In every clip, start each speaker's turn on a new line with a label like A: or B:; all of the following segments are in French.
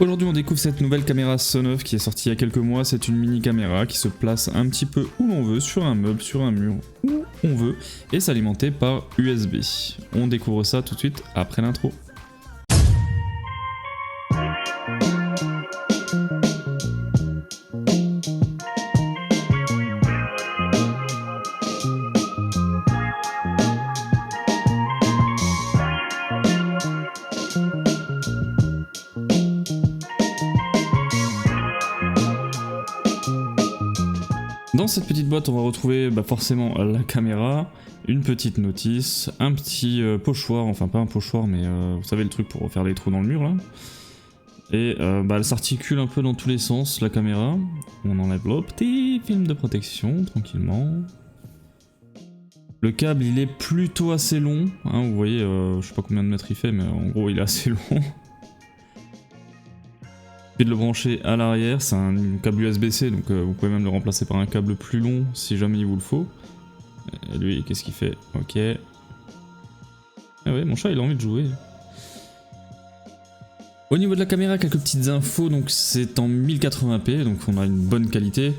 A: Aujourd'hui on découvre cette nouvelle caméra Sonoff qui est sortie il y a quelques mois. C'est une mini caméra qui se place un petit peu où l'on veut, sur un meuble, sur un mur, où on veut, et s'alimenter par USB. On découvre ça tout de suite après l'intro. Dans cette petite boîte, on va retrouver forcément la caméra, une petite notice, un petit pochoir, enfin pas un pochoir, mais vous savez le truc pour faire les trous dans le mur là. Et elle s'articule un peu dans tous les sens, la caméra. On enlève le petit film de protection, tranquillement. Le câble, il est plutôt assez long, hein, vous voyez, je sais pas combien de mètres il fait, mais en gros il est assez long. Puis de le brancher à l'arrière, c'est un câble USB-C, donc vous pouvez même le remplacer par un câble plus long si jamais il vous le faut. Et lui, qu'est-ce qu'il fait? Ok. Ah ouais, mon chat il a envie de jouer. Au niveau de la caméra, quelques petites infos, donc c'est en 1080p, donc on a une bonne qualité.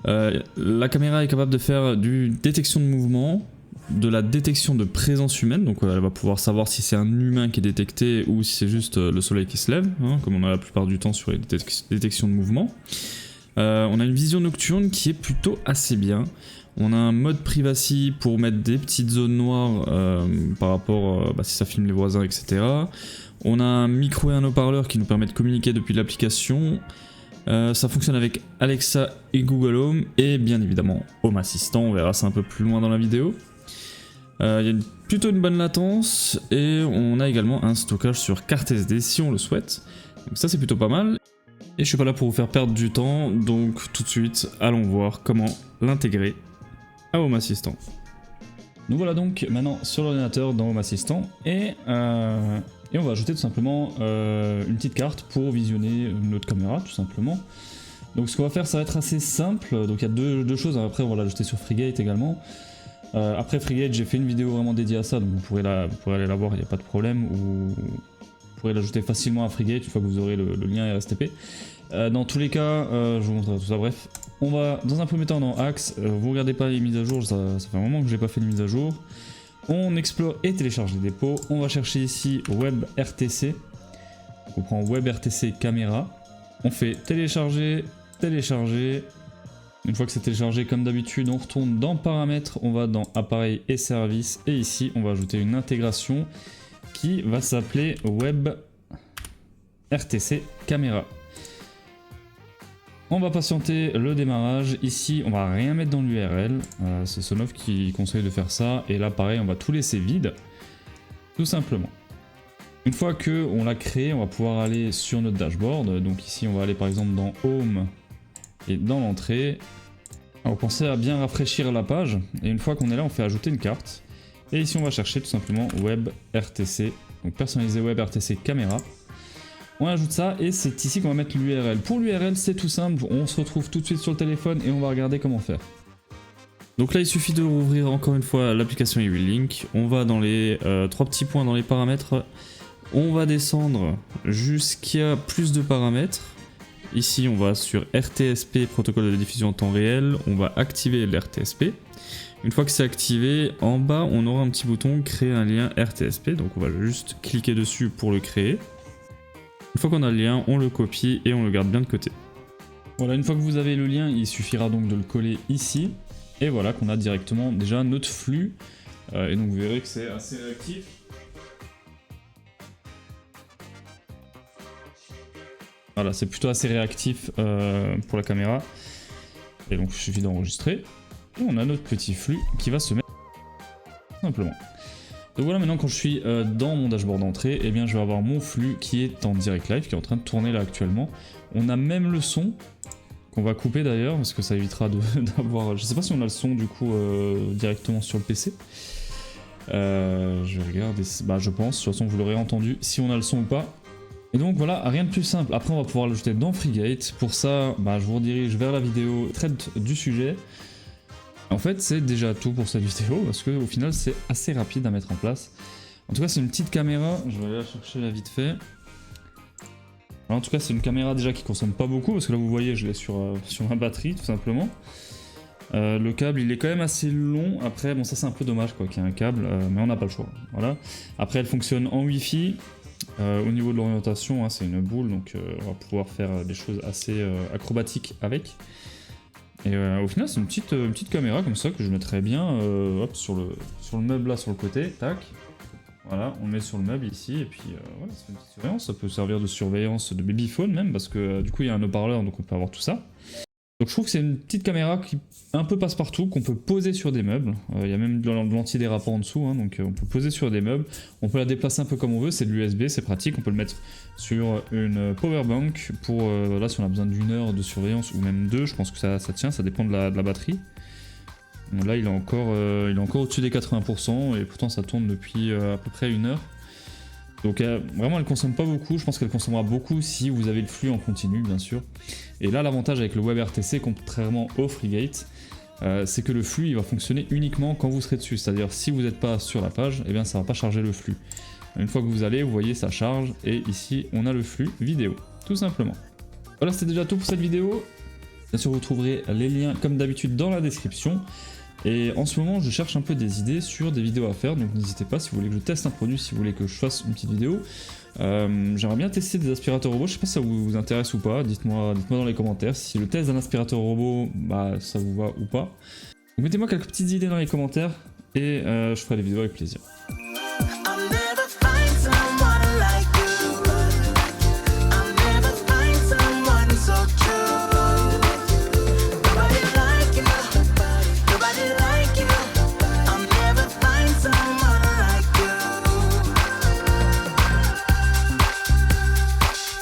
A: La caméra est capable de faire du détection de mouvement, de la détection de présence humaine, donc elle va pouvoir savoir si c'est un humain qui est détecté ou si c'est juste le soleil qui se lève, hein, comme on a la plupart du temps sur les détections de mouvement. On a une vision nocturne qui est plutôt assez bien. On a un mode privacy pour mettre des petites zones noires par rapport si ça filme les voisins, etc. On a un micro et un haut-parleur qui nous permettent de communiquer depuis l'application. Ça fonctionne avec Alexa et Google Home et bien évidemment Home Assistant, on verra ça un peu plus loin dans la vidéo. Il y a plutôt une bonne latence et on a également un stockage sur carte SD si on le souhaite. Donc ça c'est plutôt pas mal. Et je suis pas là pour vous faire perdre du temps, donc tout de suite allons voir comment l'intégrer à Home Assistant. Nous voilà donc maintenant sur l'ordinateur dans Home Assistant et on va ajouter tout simplement une petite carte pour visionner notre caméra tout simplement. Donc ce qu'on va faire ça va être assez simple, donc il y a deux choses, après on va l'ajouter sur Frigate également. Après Frigate j'ai fait une vidéo vraiment dédiée à ça, donc vous pourrez aller la voir, il n'y a pas de problème, ou vous pourrez l'ajouter facilement à Frigate une fois que vous aurez le lien RSTP. Dans tous les cas, je vous montrerai tout ça, bref. On va dans un premier temps dans Axe, vous regardez pas les mises à jour, ça fait un moment que j'ai pas fait de mise à jour. On explore et télécharge les dépôts, on va chercher ici WebRTC, on prend WebRTC caméra, on fait télécharger, télécharger. Une fois que c'est téléchargé, comme d'habitude, on retourne dans paramètres, on va dans appareil et services, et ici on va ajouter une intégration qui va s'appeler WebRTC caméra. On va patienter le démarrage. Ici on va rien mettre dans l'URL, c'est Sonoff qui conseille de faire ça, et là pareil on va tout laisser vide, tout simplement. Une fois que on l'a créé, on va pouvoir aller sur notre dashboard, donc ici on va aller par exemple dans Home, et dans l'entrée, on va penser à bien rafraîchir la page, et une fois qu'on est là on fait ajouter une carte, et ici on va chercher tout simplement WebRTC, donc personnaliser WebRTC caméra. On ajoute ça et c'est ici qu'on va mettre l'URL. Pour l'URL c'est tout simple, on se retrouve tout de suite sur le téléphone et on va regarder comment faire. Donc là il suffit de rouvrir encore une fois l'application eWeLink, on va dans les trois petits points dans les paramètres, on va descendre jusqu'à plus de paramètres. Ici on va sur RTSP, protocole de diffusion en temps réel, on va activer l'RTSP. Une fois que c'est activé, en bas on aura un petit bouton créer un lien RTSP, donc on va juste cliquer dessus pour le créer. Une fois qu'on a le lien, on le copie et on le garde bien de côté. Voilà, une fois que vous avez le lien, il suffira donc de le coller ici. Et voilà qu'on a directement déjà notre flux. Et donc vous verrez que c'est assez réactif. Voilà, c'est plutôt assez réactif pour la caméra. Et donc il suffit d'enregistrer. Et on a notre petit flux qui va se mettre simplement. Donc voilà, maintenant quand je suis dans mon dashboard d'entrée, eh bien je vais avoir mon flux qui est en direct live, qui est en train de tourner là actuellement. On a même le son, qu'on va couper d'ailleurs, parce que ça évitera d'avoir... Je sais pas si on a le son du coup directement sur le PC. Je vais regarder, je pense, de toute façon vous l'aurez entendu, si on a le son ou pas. Et donc voilà, rien de plus simple. Après on va pouvoir l'ajouter dans Frigate. Pour ça, je vous redirige vers la vidéo traite du sujet. En fait c'est déjà tout pour cette vidéo parce qu'au final c'est assez rapide à mettre en place. En tout cas c'est une petite caméra, je vais aller la chercher là vite fait. Alors, en tout cas, c'est une caméra déjà qui consomme pas beaucoup, parce que là vous voyez, je l'ai sur ma batterie tout simplement. Le câble il est quand même assez long, après bon ça c'est un peu dommage quoi qu'il y ait un câble, mais on n'a pas le choix, voilà. Après elle fonctionne en Wi-Fi, au niveau de l'orientation hein, c'est une boule donc on va pouvoir faire des choses assez acrobatiques avec. Et au final c'est une petite caméra comme ça que je mettrais bien hop, sur le meuble là sur le côté, tac. Voilà, on le met sur le meuble ici et puis voilà, c'est une petite surveillance, ça peut servir de surveillance de babyphone même parce que du coup il y a un haut-parleur donc on peut avoir tout ça. Donc je trouve que c'est une petite caméra qui un peu passe-partout, qu'on peut poser sur des meubles. Il y a même de l'antidérapant en dessous, hein, donc on peut poser sur des meubles. On peut la déplacer un peu comme on veut, c'est de l'USB, c'est pratique. On peut le mettre sur une powerbank pour, là si on a besoin d'une heure de surveillance, ou même deux, je pense que ça tient, ça dépend de la batterie. Donc là il est encore au-dessus des 80%, et pourtant ça tourne depuis à peu près une heure. Donc vraiment elle consomme pas beaucoup, je pense qu'elle consommera beaucoup si vous avez le flux en continu bien sûr. Et là l'avantage avec le WebRTC contrairement au FreeGate, c'est que le flux il va fonctionner uniquement quand vous serez dessus, c'est-à-dire si vous n'êtes pas sur la page, eh bien ça va pas charger le flux. Une fois que vous allez, vous voyez ça charge et ici on a le flux vidéo, tout simplement. Voilà c'était déjà tout pour cette vidéo, bien sûr vous trouverez les liens comme d'habitude dans la description. Et en ce moment, je cherche un peu des idées sur des vidéos à faire, donc n'hésitez pas si vous voulez que je teste un produit, si vous voulez que je fasse une petite vidéo. J'aimerais bien tester des aspirateurs robots, je sais pas si ça vous intéresse ou pas, dites-moi dans les commentaires si le test d'un aspirateur robot, bah ça vous va ou pas. Donc mettez-moi quelques petites idées dans les commentaires et je ferai des vidéos avec plaisir.